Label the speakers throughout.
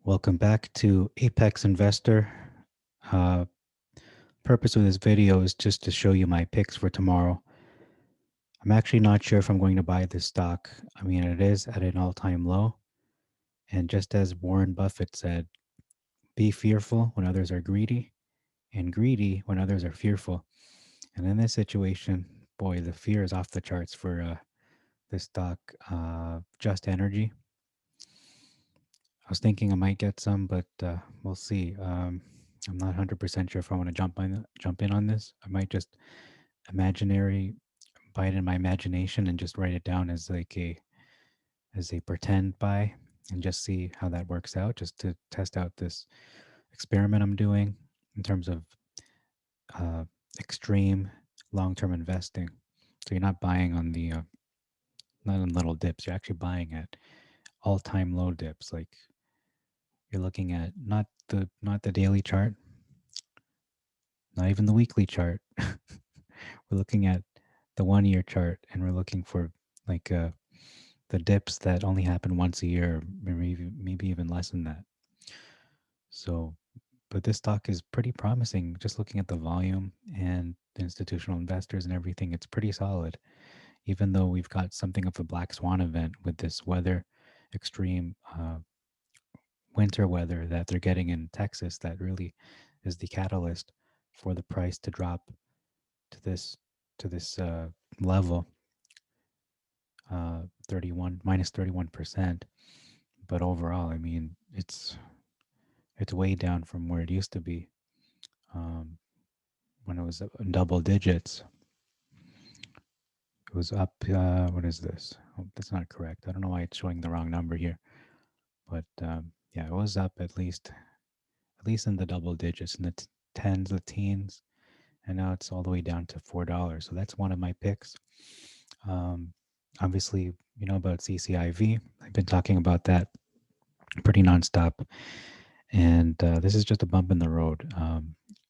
Speaker 1: Welcome back to Apex Investor. Uh, Purpose of this video is just to show you my picks for tomorrow. I'm actually not sure if I'm going to buy this stock. I mean, it is at an all-time low. And just as Warren Buffett said, be fearful when others are greedy and greedy when others are fearful. And in this situation, boy, the fear is off the charts for this stock, Just Energy. I was thinking I might get some, but we'll see. I'm not 100% sure if I want to jump in on this. I might just imaginary buy it in my imagination and just write it down as like a pretend buy and just see how that works out, just to test out this experiment I'm doing in terms of uh, extreme long-term investing. So you're not buying on the not on little dips. You're actually buying at all-time low dips. Like you're looking at not the daily chart, not even the weekly chart. We're looking at the 1 year chart, and we're looking for like the dips that only happen once a year, maybe even less than that. So, but this stock is pretty promising. Just looking at the volume and the institutional investors and everything, it's pretty solid. Even though we've got something of a black swan event with this weather, extreme winter weather that they're getting in Texas, that really is the catalyst for the price to drop to this level, 31%. But overall, I mean, it's way down from where it used to be, um, when it was in double digits. It was up. What is this? Oh, that's not correct. I don't know why it's showing the wrong number here. But yeah, it was up at least in the double digits, in the tens, the teens, and now it's all the way down to $4. So that's one of my picks. Um, Obviously, you know about CCIV. I've been talking about that pretty nonstop, and this is just a bump in the road.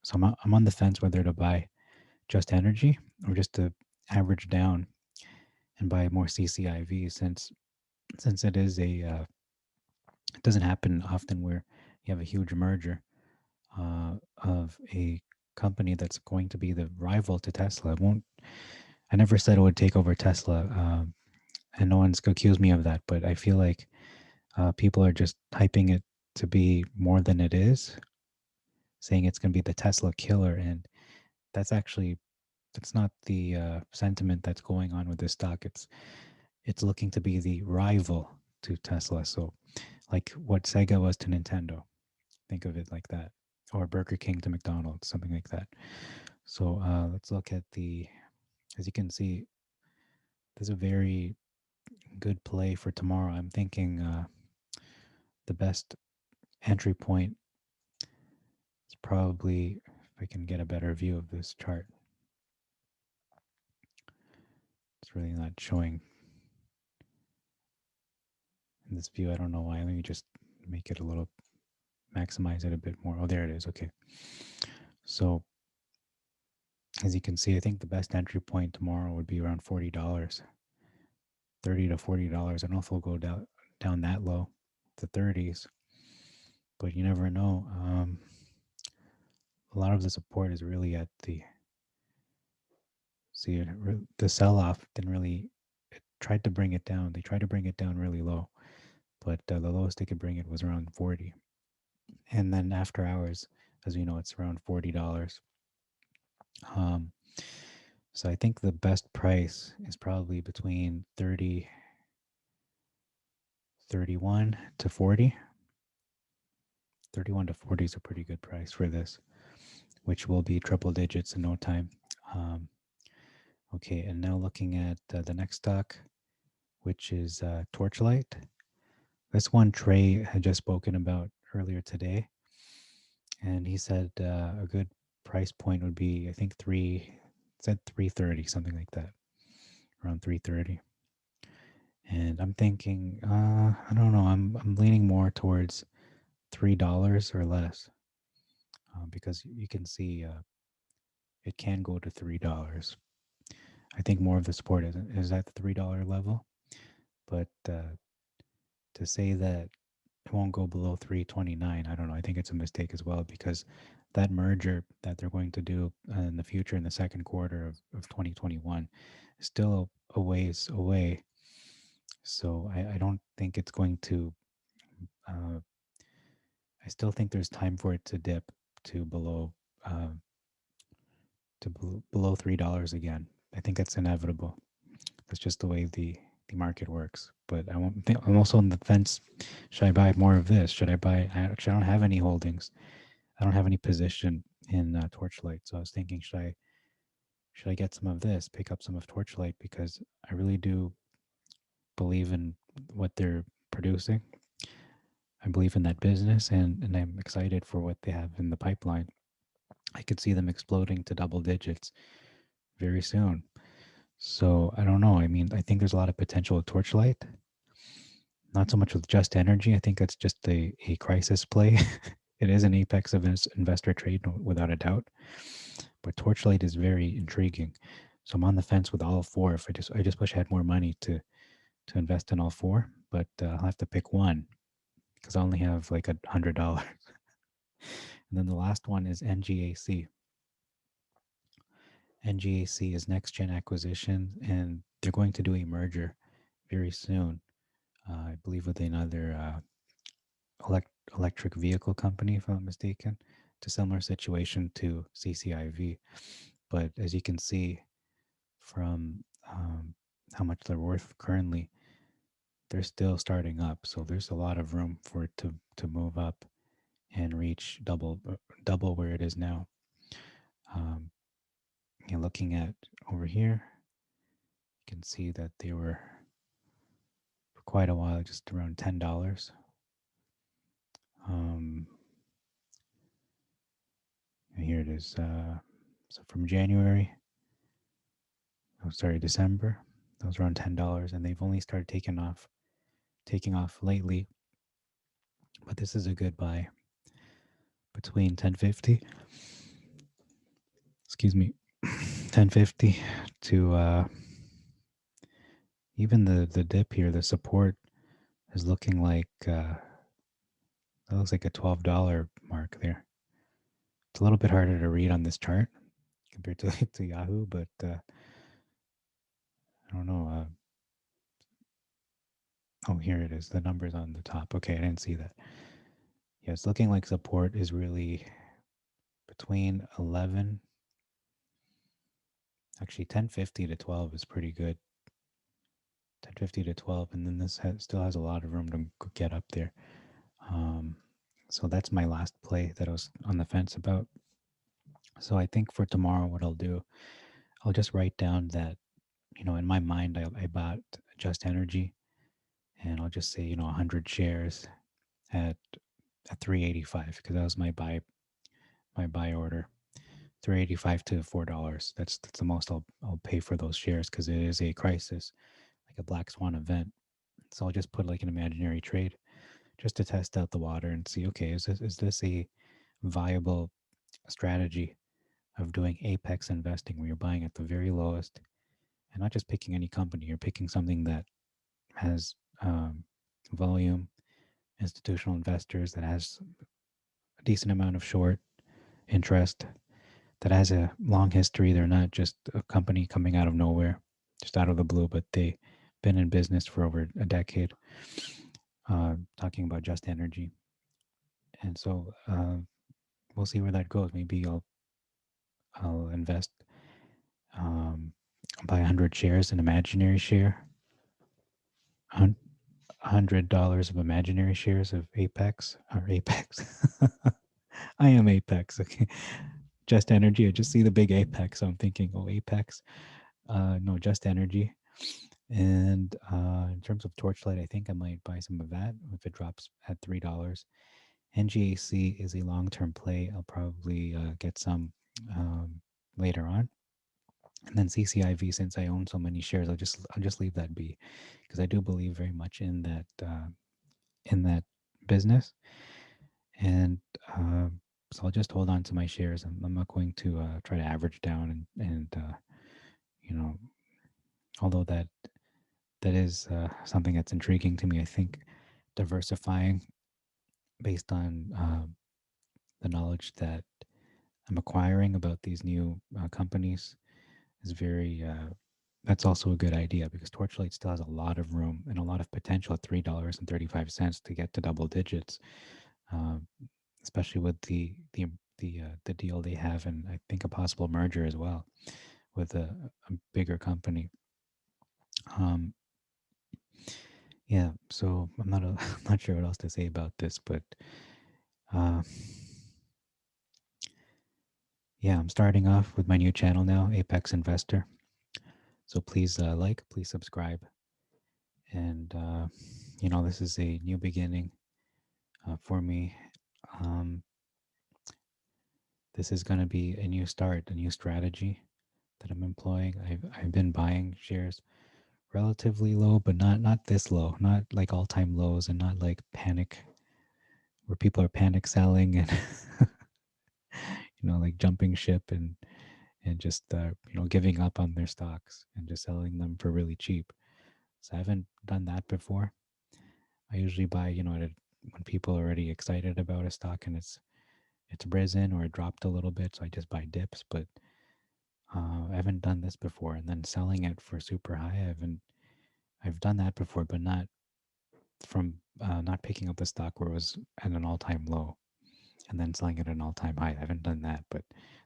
Speaker 1: So I'm on the fence whether to buy Just Energy or just to average down and buy more CCIV, since it is it doesn't happen often where you have a huge merger of a company that's going to be the rival to Tesla. It won't. I never said it would take over Tesla, and no one's accused me of that. But I feel like people are just hyping it to be more than it is, saying it's going to be the Tesla killer, and that's actually that's not the sentiment that's going on with this stock. It's looking to be the rival to Tesla. So, like what Sega was to Nintendo, think of it like that, or Burger King to McDonald's, something like that. So let's look at as you can see, there's a very good play for tomorrow. I'm thinking the best entry point is probably, if I can get a better view of this chart. It's really not showing in this view. I don't know why. Let me just make it a little, maximize it a bit more. Oh, there it is. Okay. So as you can see, I think the best entry point tomorrow would be around $40, $30 to $40. I don't know if we'll go down that low, the 30s, but you never know. A lot of the support is really at the sell off didn't really, it tried to bring it down. They tried to bring it down really low, but the lowest they could bring it was around 40. And then after hours, as we know, it's around $40. Um, so I think the best price is probably between 31 to 40. 31 to 40 is a pretty good price for this, which will be triple digits in no time. Um, okay, and now looking at the next stock, which is Torchlight. This one Trey had just spoken about earlier today, and he said a good price point would be, I think, said 330, something like that, around 330. And I'm thinking, I don't know, I'm leaning more towards $3 or less, because you can see it can go to $3. I think more of the support is at the $3 level, but to say that it won't go below 329. I don't know. I think it's a mistake as well because that merger that they're going to do in the future in the second quarter of 2021 is still a ways away. So I don't think it's going to, uh, I still think there's time for it to dip to below, uh, below $3 again. I think that's inevitable. That's just the way the market works. But I'm also on the fence. Should I buy more of this? Should I buy? Actually, I don't have any holdings. I don't have any position in Torchlight. So I was thinking, should I get some of this? Pick up some of Torchlight because I really do believe in what they're producing. I believe in that business, and I'm excited for what they have in the pipeline. I could see them exploding to double digits very soon. So I don't know. I mean, I think there's a lot of potential with Torchlight. Not so much with Just Energy. I think that's just a crisis play. It is an apex of investor trade, without a doubt. But Torchlight is very intriguing. So I'm on the fence with all four. If I just wish I had more money to invest in all four, but I'll have to pick one because I only have like $100. And then the last one is NGAC. NGAC is Next Gen Acquisition, and they're going to do a merger very soon. I believe with another electric vehicle company, if I'm not mistaken. It's a similar situation to CCIV, but as you can see from how much they're worth currently, they're still starting up. So there's a lot of room for it to move up and reach double where it is now. Um, looking at over here, you can see that they were for quite a while just around $10. Um, and here it is. So from January, oh sorry, December, those were around $10, and they've only started taking off lately. But this is a good buy between 1050, excuse me, 1050 to even the dip here, the support is looking like that looks like a $12 mark there. It's a little bit harder to read on this chart compared to to Yahoo, but I don't know. Oh, here it is. The numbers on the top. Okay, I didn't see that. Yeah, it's looking like support is really between 11, actually 1050 to 12 is pretty good. 1050 to 12, and then this still has a lot of room to get up there. Um, so that's my last play that I was on the fence about. So I think for tomorrow, what I'll do, I'll just write down that, in my mind, I bought Just Energy, and I'll just say, 100 shares at 385 because that was my buy order. 385 to $4. That's the most I'll pay for those shares because it is a crisis, like a black swan event. So I'll just put like an imaginary trade just to test out the water and see, okay, is this a viable strategy of doing apex investing where you're buying at the very lowest and not just picking any company, you're picking something that has volume, institutional investors, that has a decent amount of short interest, that has a long history. They're not just a company coming out of nowhere, just out of the blue, but they've been in business for over a decade. Talking about Just Energy, and so we'll see where that goes. Maybe I'll invest, um, buy 100 shares, an imaginary share, $100 of imaginary shares of Apex or Apex. I am Apex. Okay, Just Energy. I just see the big Apex. So I'm thinking, oh, Apex. No, Just Energy. And in terms of Torchlight, I think I might buy some of that if it drops at $3. NGAC is a long-term play. I'll probably get some later on. And then CCIV, since I own so many shares, I'll just leave that be because I do believe very much in that business, and so I'll just hold on to my shares. I'm not going to try to average down and you know, although that is something that's intriguing to me. I think diversifying based on the knowledge that I'm acquiring about these new companies is very. That's also a good idea because Torchlight still has a lot of room and a lot of potential at $3.35 to get to double digits, uh, especially with the deal they have, and I think a possible merger as well with a bigger company. Um, yeah, so I'm not I'm not sure what else to say about this, but uh, yeah, I'm starting off with my new channel now, Apex Investor. So please please subscribe, and this is a new beginning for me. Um, this is going to be a new start, a new strategy that I'm employing. I've been buying shares relatively low, but not this low, not like all time lows, and not like panic where people are panic selling and like jumping ship and just giving up on their stocks and just selling them for really cheap. So I haven't done that before. I usually buy when people are already excited about a stock and it's risen or it dropped a little bit, so I just buy dips. But I haven't done this before, and then selling it for super high. I've done that before, but not picking up the stock where it was at an all time low and then selling it at an all time high. I haven't done that, but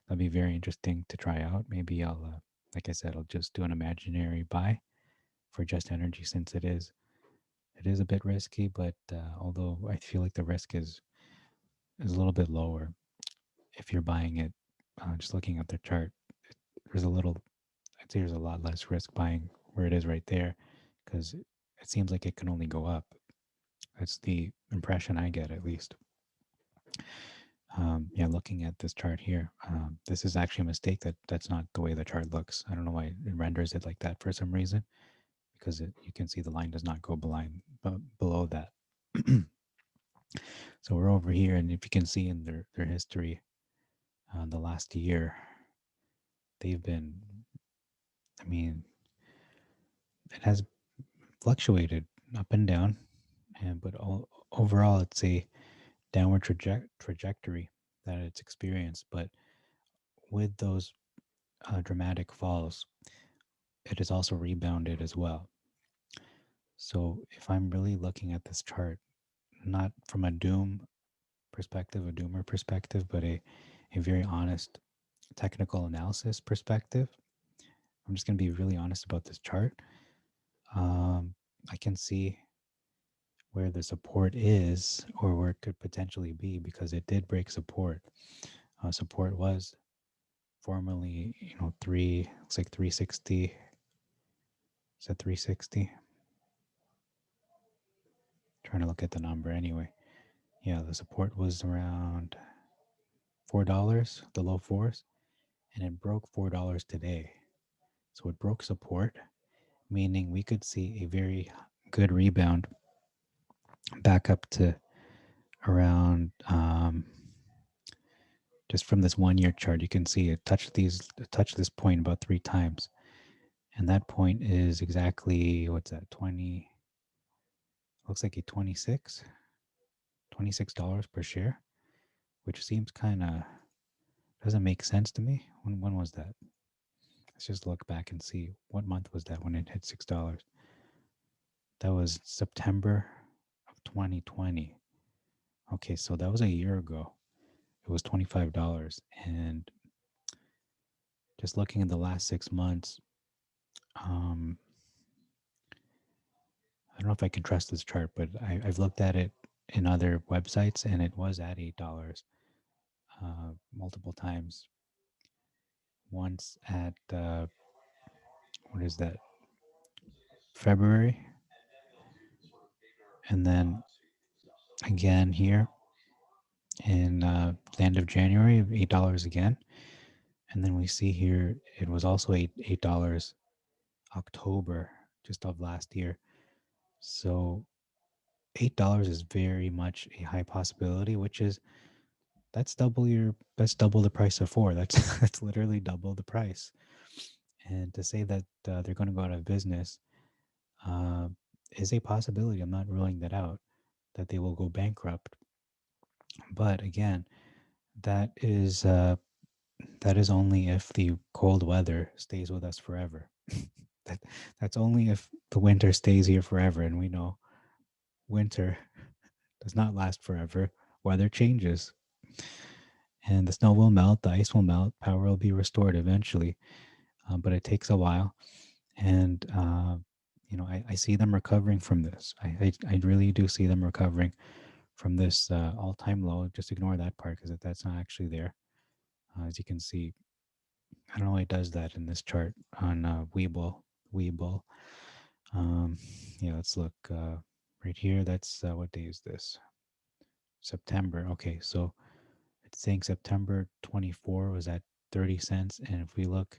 Speaker 1: that'd be very interesting to try out. Maybe like I said, I'll just do an imaginary buy for Just Energy since it is a bit risky, but although I feel like the risk is a little bit lower if you're buying it. Just looking at the chart, there's a little. I'd say there's a lot less risk buying where it is right there, because it seems like it can only go up. That's the impression I get, at least. Yeah, looking at this chart here, this is actually a mistake. That's not the way the chart looks. I don't know why it renders it like that for some reason, because you can see the line does not go below that. So we're over here, and if you can see in their history, the last year, they've been. I mean, it has fluctuated up and down, but overall, it's a downward trajectory that it's experienced. But with those dramatic falls, it has also rebounded as well. So if I'm really looking at this chart, not from a doomer perspective, but a very honest technical analysis perspective, I'm just going to be really honest about this chart. I can see where the support is or where it could potentially be because it did break support. Support was formerly, looks like 360. Is that 360? Trying to look at the number anyway. Yeah, the support was around $4, the low fours, and it broke $4 today. So it broke support, meaning we could see a very good rebound back up to around just from this 1 year chart. You can see it touched this point about 3 times, and that point is exactly what's that 20? Looks like a $26 per share, which seems kind of doesn't make sense to me. When was that? Let's just look back and see what month was that when it hit $6. That was September of 2020. Okay, so that was a year ago. It was $25, and just looking at the last 6 months, um, I don't know if I can trust this chart, but I've looked at it in other websites, and it was at $8 multiple times. Once at what is that? February, and then again here in the end of January, $8 again, and then we see here it was also $8 October just of last year. So $8 is very much a high possibility, which is that's double the price of four. That's that's literally double the price. And to say that they're going to go out of business uh, is a possibility. I'm not ruling that out. That they will go bankrupt. But again, that is uh, that is only if the cold weather stays with us forever. that that's only if the winter stays here forever, and we know winter does not last forever. Weather changes, and the snow will melt, the ice will melt, power will be restored eventually, but it takes a while. And I see them recovering from this. I really do see them recovering from this all-time low. Just ignore that part because that's not actually there. As you can see, I don't know why it does that in this chart on Webull. Webull. Um, yeah, let's look right here. That's what day is this? September. Okay, so it's saying September 24 was at 30 cents. And if we look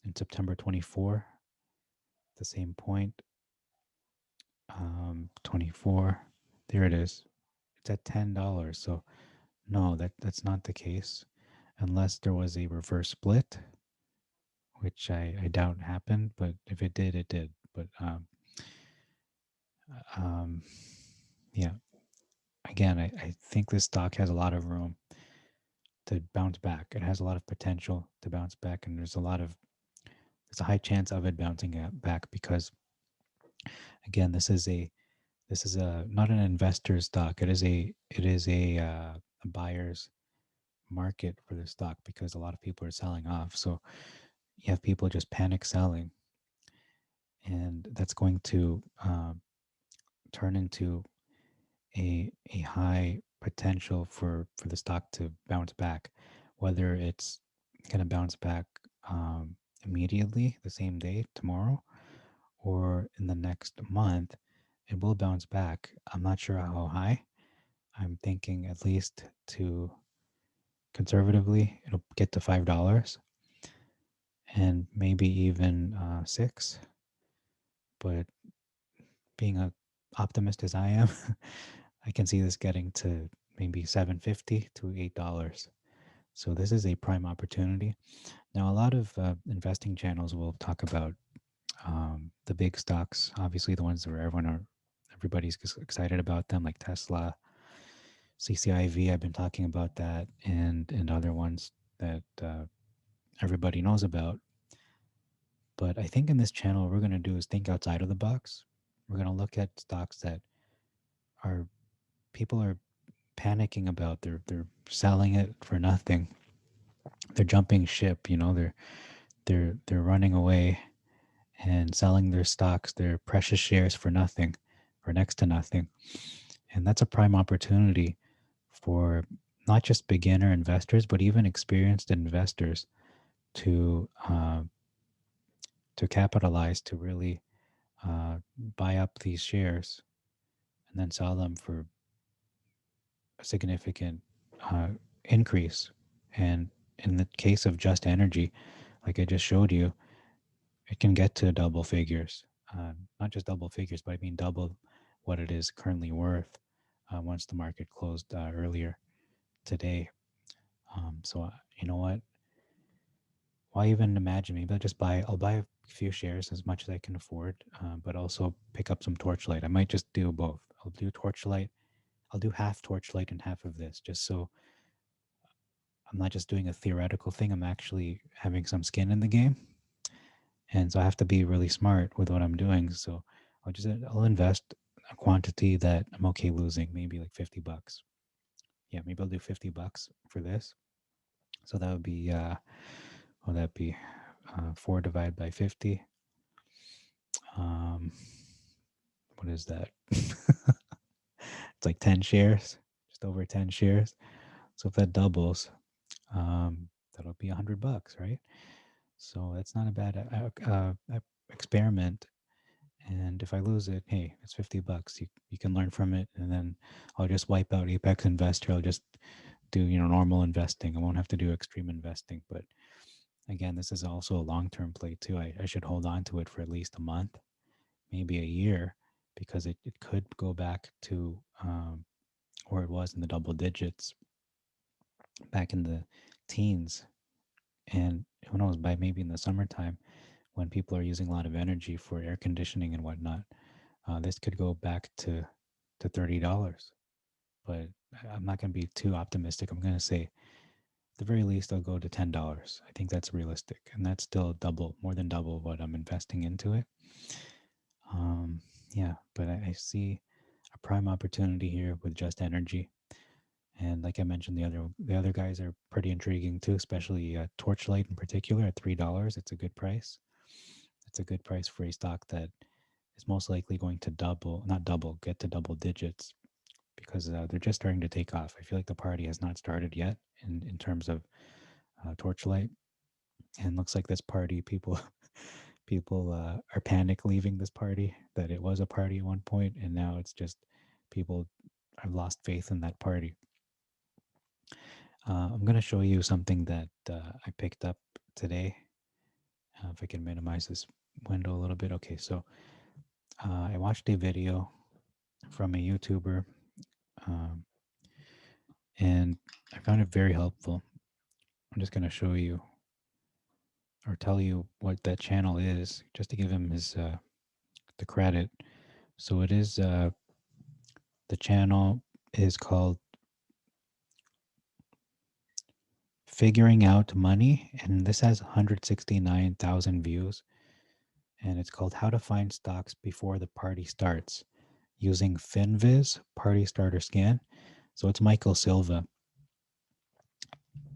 Speaker 1: in September 24, the same point, 24, there it is. It's at $10. So no, that's not the case unless there was a reverse split, which I doubt happened. But if it did, it did. But um, yeah, again, I think this stock has a lot of room to bounce back. It has a lot of potential to bounce back, and there's a high chance of it bouncing back because again, this is a not an investor stock. It is a buyer's market for the stock because a lot of people are selling off. So you have people just panic selling, and that's going to turn into a high potential for the stock to bounce back, whether it's going to bounce back immediately the same day tomorrow or in the next month. It will bounce back. I'm not sure how high. I'm thinking at least to conservatively it'll get to $5 and maybe even six. But being a optimist as I am, I can see this getting to maybe 750 to $8. So this is a prime opportunity. Now, a lot of investing channels will talk about the big stocks, obviously the ones where everybody's excited about them, like Tesla, CCIV. I've been talking about that, and other ones that everybody knows about. But I think in this channel, what we're going to do is think outside of the box. We're going to look at stocks that are people are panicking about. They're selling it for nothing. They're jumping ship. They're running away and selling their stocks, their precious shares for nothing, or next to nothing. And that's a prime opportunity for not just beginner investors, but even experienced investors to capitalize, to really buy up these shares and then sell them for a significant uh, increase. And in the case of Just Energy, like I just showed you, it can get to double figures. Not just double figures, but I mean double what it is currently worth once the market closed earlier today. So you know what? Why even imagine? Maybe I'll buy a few shares as much as I can afford, but also pick up some Torchlight. I might just do both. I'll do Torchlight. I'll do half Torchlight and half of this, just so I'm not just doing a theoretical thing. I'm actually having some skin in the game, and so I have to be really smart with what I'm doing. So I'll invest a quantity that I'm okay losing, maybe like $50. Yeah, maybe I'll do $50 for this. So that would be will that be 4 divided by 50? Um, what is that? It's like 10 shares, just over 10 shares. So if that doubles, that'll be $100, right? So that's not a bad experiment. And if I lose it, hey, it's $50. You can learn from it, and then I'll just wipe out Apex Investor. I'll just do normal investing. I won't have to do extreme investing. But again, this is also a long term play too. I should hold on to it for at least a month, maybe a year, because it could go back to where it was in the double digits back in the teens. And who knows, by maybe in the summertime when people are using a lot of energy for air conditioning and whatnot, this could go back to $30. But I'm not going to be too optimistic. I'm going to say at the very least I'll go to $10. I think that's realistic, and that's still double, more than double what I'm investing into it. Um, yeah, but I see a prime opportunity here with Just Energy, and like I mentioned, the other guys are pretty intriguing too, especially Torchlight in particular at $3. It's a good price. It's a good price for a stock that is most likely going to double, not double, get to double digits because they're just starting to take off. I feel like the party has not started yet in terms of Torchlight, and looks like this party people people are panic leaving this party. That it was a party at one point, and now it's just people have lost faith in that party. I'm going to show you something that I picked up today. If I can minimize this window a little bit. Okay, so I watched a video from a YouTuber, um, and I found it very helpful. I'm just going to show you or tell you what that channel is, just to give him his the credit. So it is the channel is called Figuring Out Money, and this has 169,000 views. And it's called How to Find Stocks Before the Party Starts using FinViz Party Starter Scan. So it's Michael Silva.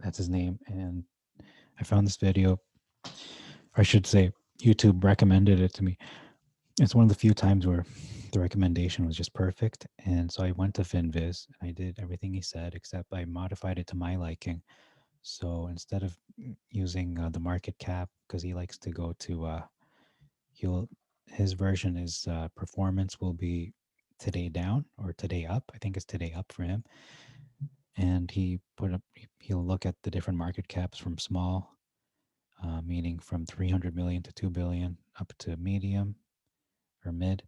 Speaker 1: That's his name. And I found this video, or I should say, YouTube recommended it to me. It's one of the few times where the recommendation was just perfect. And so I went to FinViz and I did everything he said, except I modified it to my liking. So instead of using the market cap, because he likes to go to, he'll his version is performance will be today down or today up. I think it's today up for him. And he put up, he'll look at the different market caps from small, meaning from 300 million to 2 billion, up to medium or mid,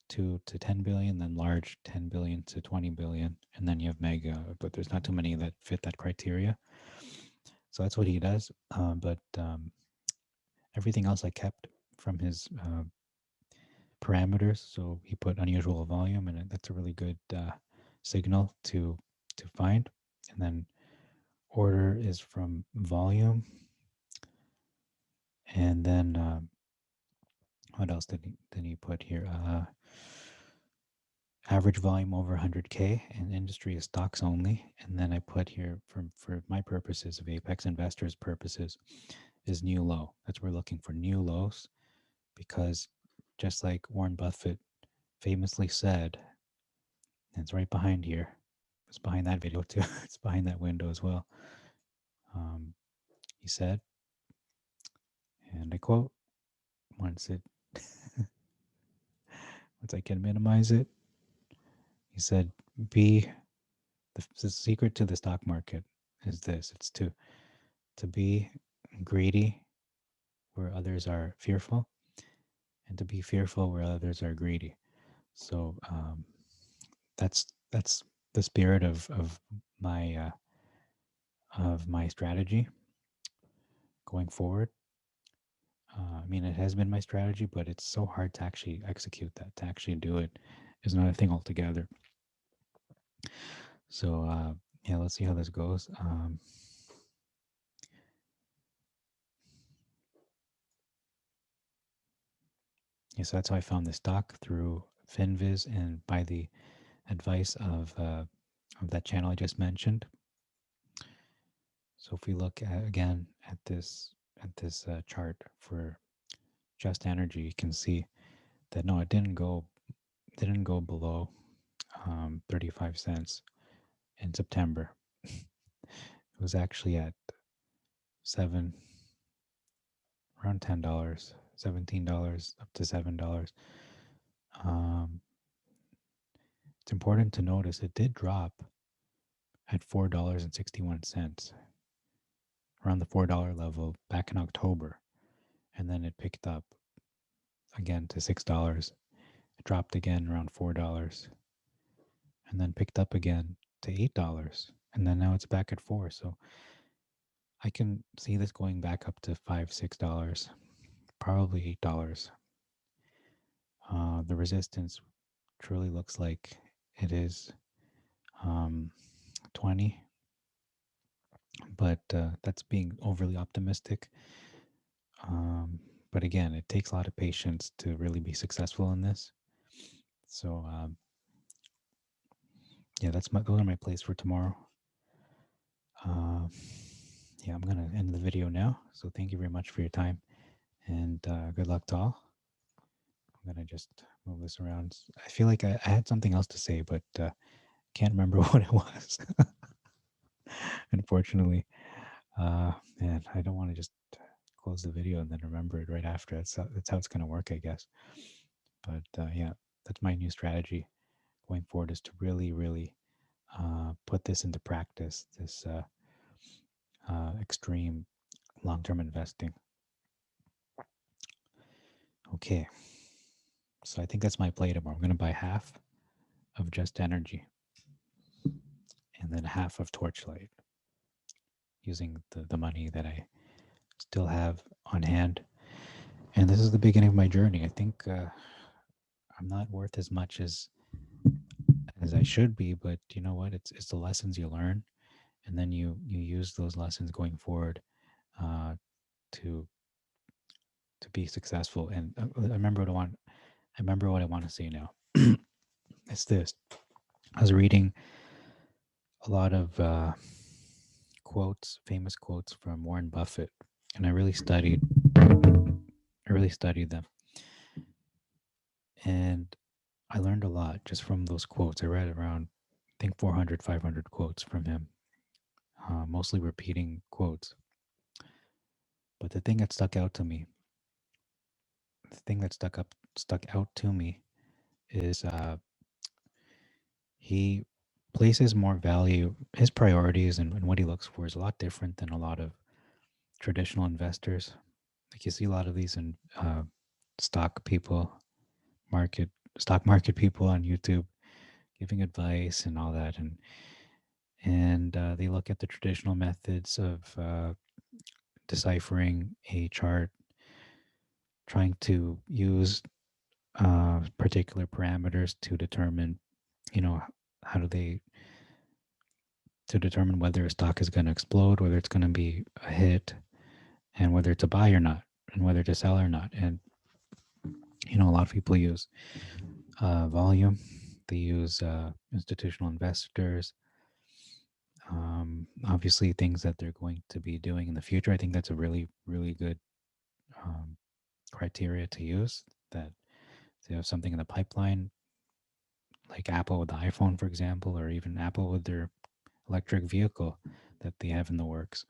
Speaker 1: 2 to 10 billion, then large 10 billion to 20 billion, and then you have mega, but there's not too many that fit that criteria. So that's what he does. But everything else I kept from his parameters. So he put unusual volume, and that's a really good signal to find. And then order is from volume, and then what else did he put here? Average volume over 100K, and industry is stocks only. And then I put here for my purposes of Apex investors purposes is new low. That's we're looking for new lows, because just like Warren Buffett famously said, and it's right behind here. It's behind that video too. It's behind that window as well. Um, he said, and I quote, once it once I can minimize it, he said, "Be the secret to the stock market is this: it's to be greedy where others are fearful, and to be fearful where others are greedy." So that's the spirit my of my strategy going forward. I mean, it has been my strategy, but it's so hard to actually execute that. To actually do it is another thing altogether. So yeah, let's see how this goes. Yeah, so that's how I found the stock, through FinViz and by the advice of that channel I just mentioned. So if we look again at this chart for Just Energy, you can see that no, it didn't go below 35 cents in September. It was actually at seven, around $10, $17, up to $7. Um, it's important to notice it did drop at $4.61, around the $4 level back in October, and then it picked up again to $6. It dropped again around $4, and then picked up again to $8, and then now it's back at 4. So I can see this going back up to $5, $6, probably $8. The resistance truly looks like it is um, 20, but that's being overly optimistic. Um, but again, it takes a lot of patience to really be successful in this. So yeah, those are my plays for tomorrow. Uh, yeah, I'm gonna end the video now. So thank you very much for your time, and good luck to all. I'm gonna just move this around. I feel like I had something else to say, but can't remember what it was. Unfortunately, man, I don't want to just close the video and then remember it right after. That's how it's gonna work, I guess. But yeah, that's my new strategy going forward, is to really, really put this into practice. This extreme long-term investing. Okay, so I think that's my play tomorrow. I'm gonna buy half of Just Energy and then half of Torchlight, using the money that I still have on hand. And this is the beginning of my journey. I think I'm not worth as much as I should be, but you know what? It's the lessons you learn, and then you use those lessons going forward uh, to to be successful. And I remember what I want. I remember what I want to say now. It's this. I was reading a lot of quotes, famous quotes from Warren Buffett, and I really studied them, and I learned a lot just from those quotes. I read around, I think 400, 500 quotes from him, mostly repeating quotes. But the thing that stuck out to me is he places more value. His priorities and what he looks for is a lot different than a lot of traditional investors. Like you see a lot of these in stock people, market stock market people on YouTube giving advice and all that, and they look at the traditional methods of deciphering a chart, trying to use particular parameters to determine, you know, how do they to determine whether a stock is going to explode, whether it's going to be a hit, and whether to buy or not, and whether to sell or not. And a lot of people use volume. They use institutional investors. Obviously, things that they're going to be doing in the future. I think that's a really, really good um, criteria to use. That they have something in the pipeline, like Apple with the iPhone, for example, or even Apple with their electric vehicle that they have in the works.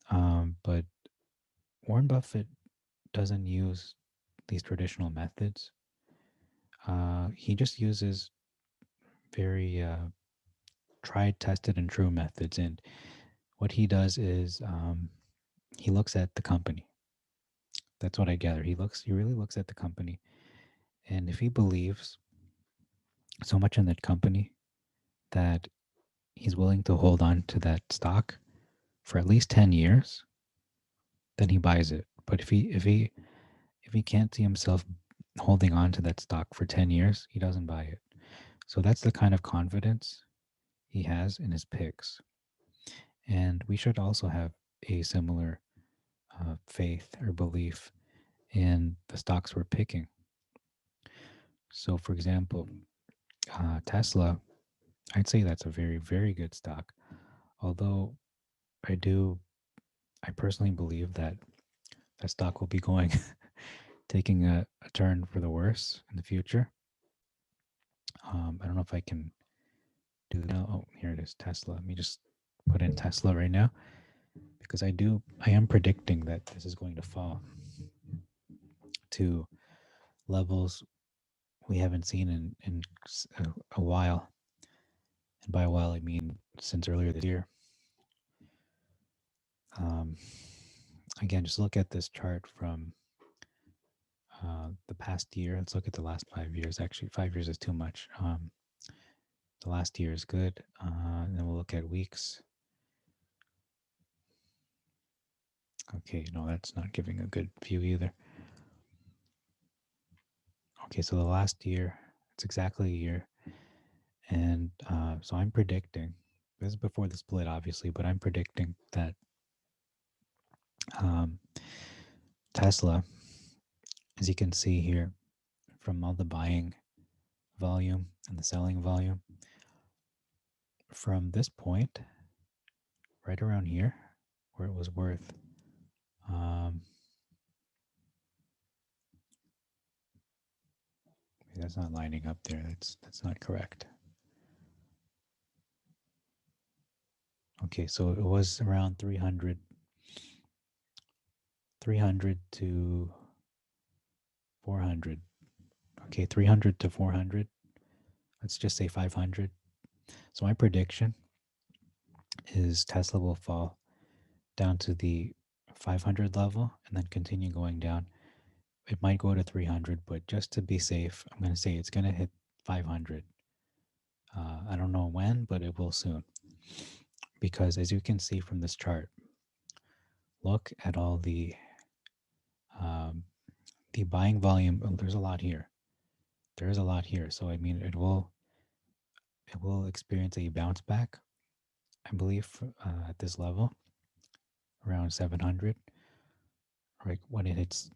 Speaker 1: But Warren Buffett doesn't use these traditional methods. He just uses very tried, tested, and true methods. And what he does is he looks at the company. That's what I gather. He really looks at the company, and if he believes so much in that company that he's willing to hold on to that stock for at least 10 years, then he buys it. But if he can't see himself holding on to that stock for 10 years, he doesn't buy it. So that's the kind of confidence he has in his picks, and we should also have a similar faith or belief in the stocks we're picking. So, for example, Tesla, I'd say that's a very, very good stock. Although I do, I personally believe that that stock will be going, taking a turn for the worse in the future. I don't know if I can do that. Oh, here it is, Tesla. Let me just put in Tesla right now, because I am predicting that this is going to fall to levels we haven't seen in a while. And by a while, I mean since earlier this year. Um, Again, just look at this chart from the past year. Let's look at the last 5 years. Actually, 5 years is too much. The last year is good. And then we'll look at weeks. Okay, no, that's not giving a good view either. Okay, so the last year, it's exactly a year. And so I'm predicting, this is before the split, obviously, but I'm predicting that um, Tesla, as you can see here from all the buying volume and the selling volume, from this point, right around here, where it was worth, um, that's not lining up there. That's not correct. Okay, so it was around 300 to 400. Okay, 300 to 400. Let's just say 500. So my prediction is Tesla will fall down to the 500 level and then continue going down. It might go to 300, but just to be safe, I'm going to say it's going to hit 500. I don't know when, but it will soon. Because as you can see from this chart, look at all um, the buying volume. Oh, there's a lot here. There is a lot here. So I mean, it will experience a bounce back, I believe, at this level around 700. Right when it hits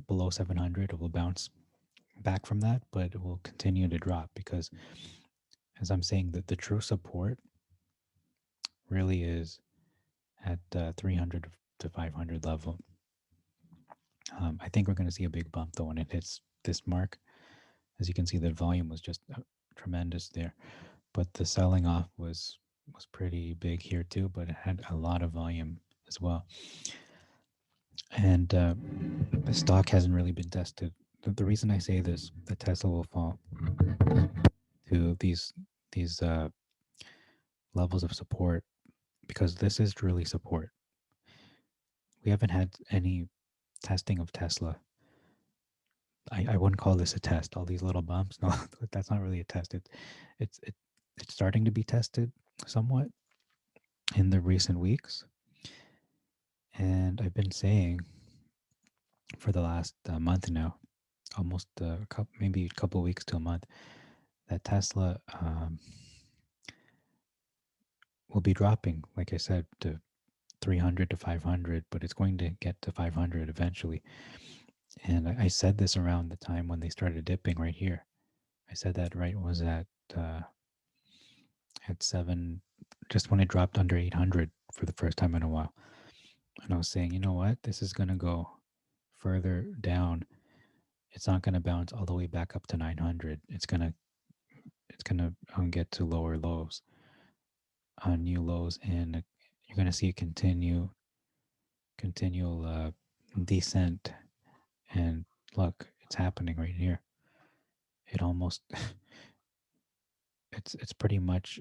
Speaker 1: below 700, it will bounce back from that, but it will continue to drop because, as I'm saying, that the true support really is at 300 to 500 level. I think we're going to see a big bump though when it hits this mark. As you can see, the volume was just tremendous there, but the selling off was pretty big here too. But it had a lot of volume as well, and the stock hasn't really been tested. The reason I say this, that Tesla will fall to these levels of support, because this is truly support. We haven't had any testing of Tesla. I wouldn't call this a test. All these little bumps, no, that's not really a test. It's it, it's starting to be tested somewhat in the recent weeks, and I've been saying for the last month now, almost maybe a couple weeks to a month, that Tesla will be dropping, like I said, to 300 to 500, but it's going to get to 500 eventually. And I said this around the time when they started dipping right here. I said that right was uh, at seven, just when it dropped under 800 for the first time in a while. And I was saying, you know what, this is going to go further down. It's not going to bounce all the way back up to 900. It's gonna get to lower lows, new lows, and you're going to see a continual descent. And look, it's happening right here. It almost it's pretty much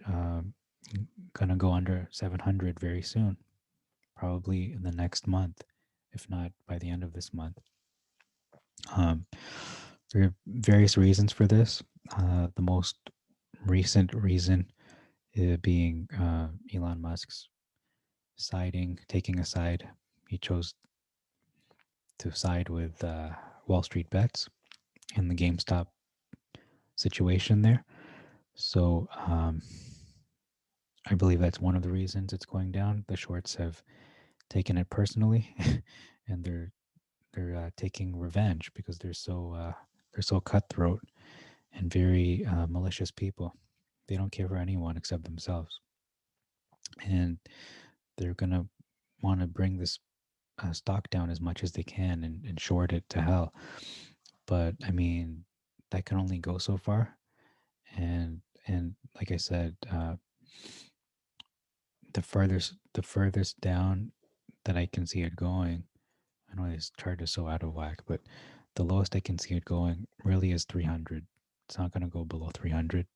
Speaker 1: gonna go under 700 very soon, probably in the next month, if not by the end of this month. Um, there are various reasons for this. The most recent reason being Elon Musk's taking a side. He chose to side with Wall Street Bets in the GameStop situation there. So I believe that's one of the reasons it's going down. The shorts have taken it personally, and they're taking revenge because they're so cutthroat and very malicious people. They don't care for anyone except themselves, and they're gonna want to bring this stock down as much as they can and short it to hell. But I mean, that can only go so far. And like I said, the furthest down that I can see it going, I know this chart is so out of whack, but the lowest I can see it going really is 300. It's not going to go below 300.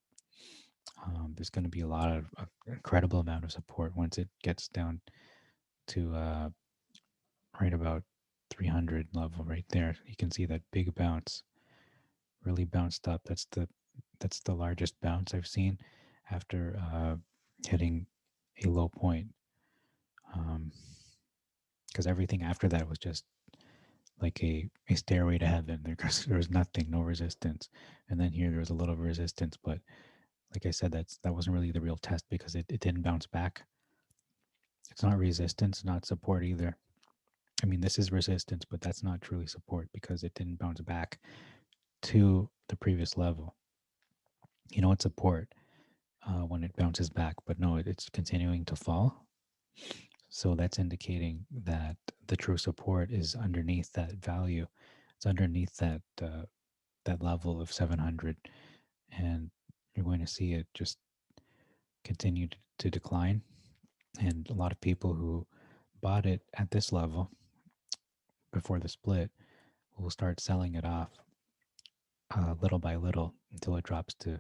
Speaker 1: There's going to be a lot of incredible amount of support once it gets down to right about 300 level right there. You can see that big bounce, really bounced up. That's the largest bounce I've seen after hitting a low point. Because everything after that was just like a stairway to heaven. There was nothing, no resistance. And then here there was a little resistance, but Like I said, that wasn't really the real test because it didn't bounce back. It's not resistance, not support either. I mean, this is resistance, but that's not truly support because it didn't bounce back to the previous level. You know, it's support when it bounces back, but no, it's continuing to fall. So that's indicating that the true support is underneath that value. It's underneath that level of 700, and you're going to see it just continue to decline. And a lot of people who bought it at this level before the split will start selling it off little by little until it drops to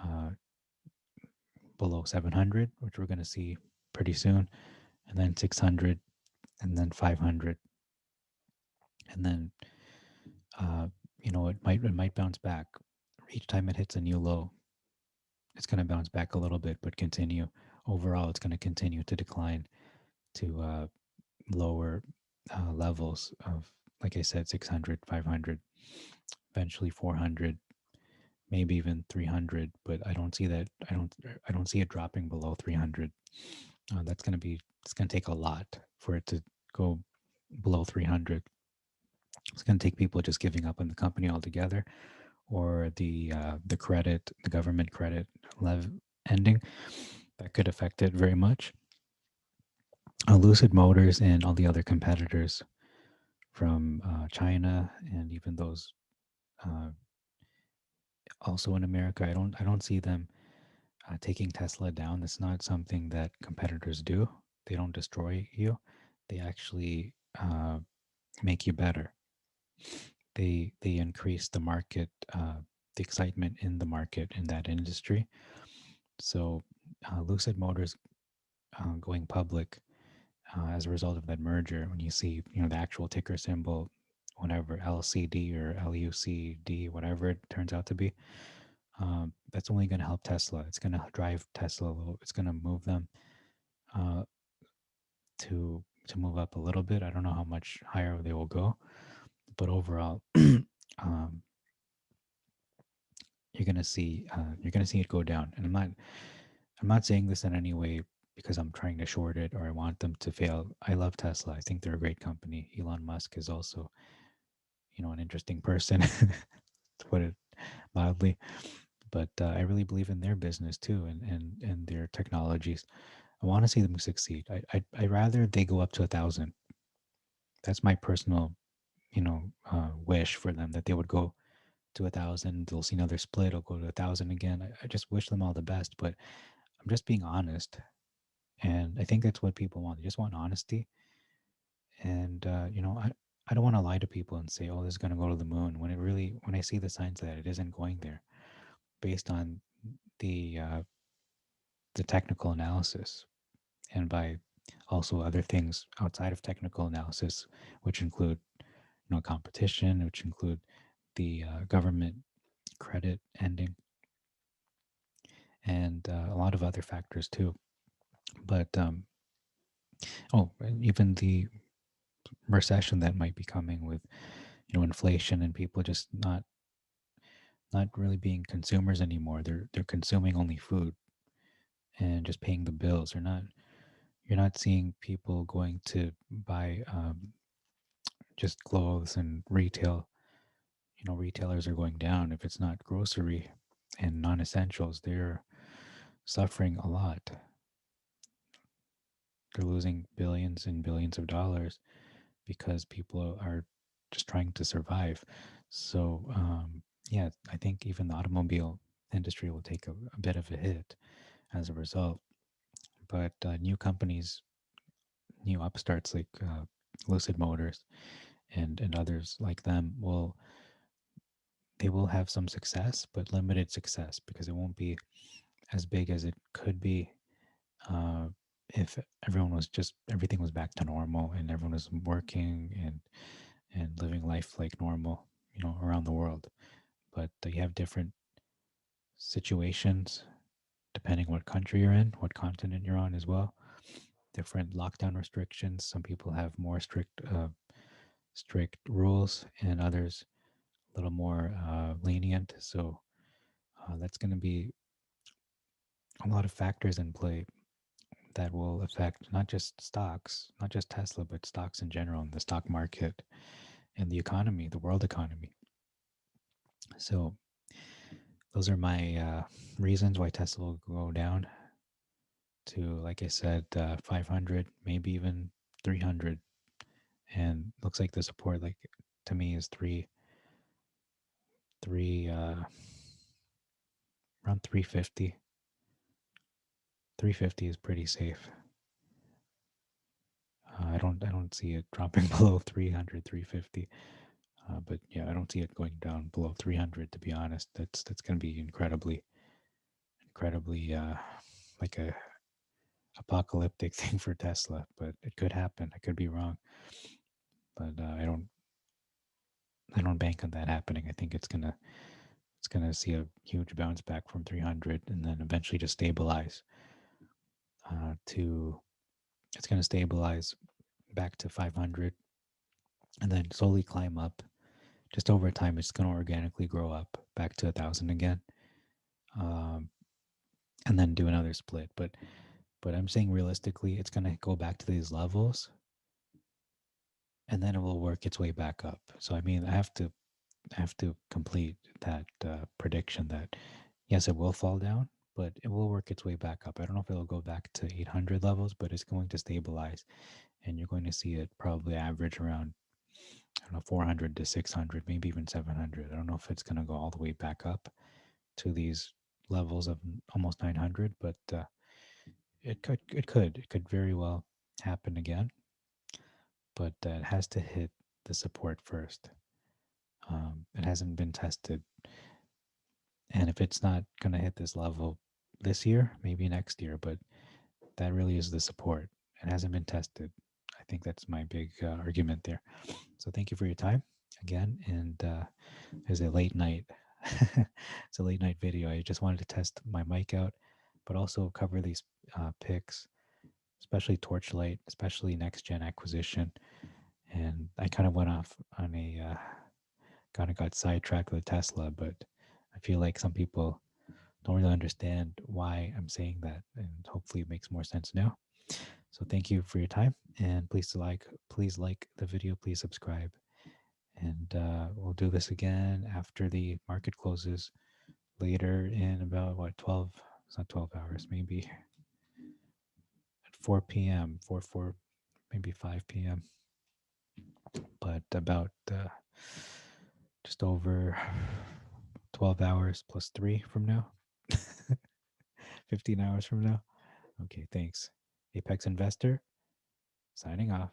Speaker 1: uh, below 700, which we're going to see pretty soon, and then 600, and then 500, and then it might bounce back each time it hits a new low. It's going to bounce back a little bit, but continue. Overall, it's going to continue to decline to lower levels of, like I said, 600, 500, eventually 400, maybe even 300. But I don't see that. I don't see it dropping below 300. That's going to be. It's going to take a lot for it to go below 300. It's going to take people just giving up on the company altogether, or the credit, the government credit ending. That could affect it very much. Lucid Motors and all the other competitors from China and even those uh, also in America, I don't see them taking Tesla down. That's not something that competitors do. They don't destroy you. They actually make you better. They increase the market, the excitement in the market in that industry. So Lucid Motors going public as a result of that merger, when you see the actual ticker symbol, whatever LCD or LUCD, whatever it turns out to be, that's only going to help Tesla. It's going to drive Tesla a little. It's going to move them uh, to move up a little bit. I don't know how much higher they will go, but overall, you're gonna see it go down. And I'm not saying this in any way because I'm trying to short it or I want them to fail. I love Tesla. I think they're a great company. Elon Musk is also, an interesting person, to put it mildly. But I really believe in their business too, and their technologies. I want to see them succeed. I rather they go up to 1,000. That's my personal, wish for them, that they would go to 1,000. They'll see another split. I'll go to 1,000 again. I just wish them all the best. But I'm just being honest, and I think that's what people want. They just want honesty. And I don't want to lie to people and say, oh, this is going to go to the moon, when I see the signs that it isn't going there, based on the uh, the technical analysis, and by also other things outside of technical analysis, which include competition, which include the government credit ending, and a lot of other factors too. But and even the recession that might be coming with inflation and people just not really being consumers anymore. They're consuming only food and just paying the bills. You're not seeing people going to buy just clothes and retail. Retailers are going down. If it's not grocery and non-essentials, they're suffering a lot. They're losing billions and billions of dollars because people are just trying to survive. So yeah, I think even the automobile industry will take a bit of a hit as a result. But new companies, new upstarts like Lucid Motors and others like them will have some success, but limited success because it won't be as big as it could be uh, if everything was back to normal and everyone was working and living life like normal, around the world. But you have different situations depending what country you're in, what continent you're on as well. Different lockdown restrictions. Some people have more strict rules, and others a little more lenient. So that's going to be a lot of factors in play that will affect not just stocks, not just Tesla, but stocks in general in the stock market and the economy, the world economy. So those are my reasons why Tesla will go down to, like I said, 500, maybe even 300. And looks like the support, like to me, is three, around 350. 350 is pretty safe. I don't see it dropping below 300, 350. But yeah, I don't see it going down below 300. To be honest, that's going to be incredibly like a apocalyptic thing for Tesla. But it could happen. I could be wrong, but I don't bank on that happening. I think it's gonna see a huge bounce back from 300 and then eventually just stabilize to it's gonna stabilize back to 500 and then slowly climb up. Just over time, it's gonna organically grow up back to 1,000 again, um, and then do another split. But I'm saying realistically, it's gonna go back to these levels, and then it will work its way back up. So I mean, I have to complete that prediction that yes, it will fall down, but it will work its way back up. I don't know if it'll go back to 800 levels, but it's going to stabilize, and you're going to see it probably average around, I don't know, 400 to 600, maybe even 700. I don't know if it's going to go all the way back up to these levels of almost 900, but it could very well happen again, but it has to hit the support first. It hasn't been tested, and if it's not going to hit this level this year, maybe next year, but that really is the support. It hasn't been tested. I think that's my big argument there. So thank you for your time again. And it's a late night. It's a late night video. I just wanted to test my mic out, but also cover these picks, especially Torchlight, especially next gen acquisition. And I kind of went off on a kind of got sidetracked with Tesla, but I feel like some people don't really understand why I'm saying that, and hopefully it makes more sense now. So thank you for your time, and please like the video, please subscribe, and we'll do this again after the market closes later in about what 12. It's not 12 hours, maybe at 4 p.m. 4 maybe 5 p.m. But about just over 12 hours plus 3 from now. 15 hours from now. Okay, thanks. Apex Investor signing off.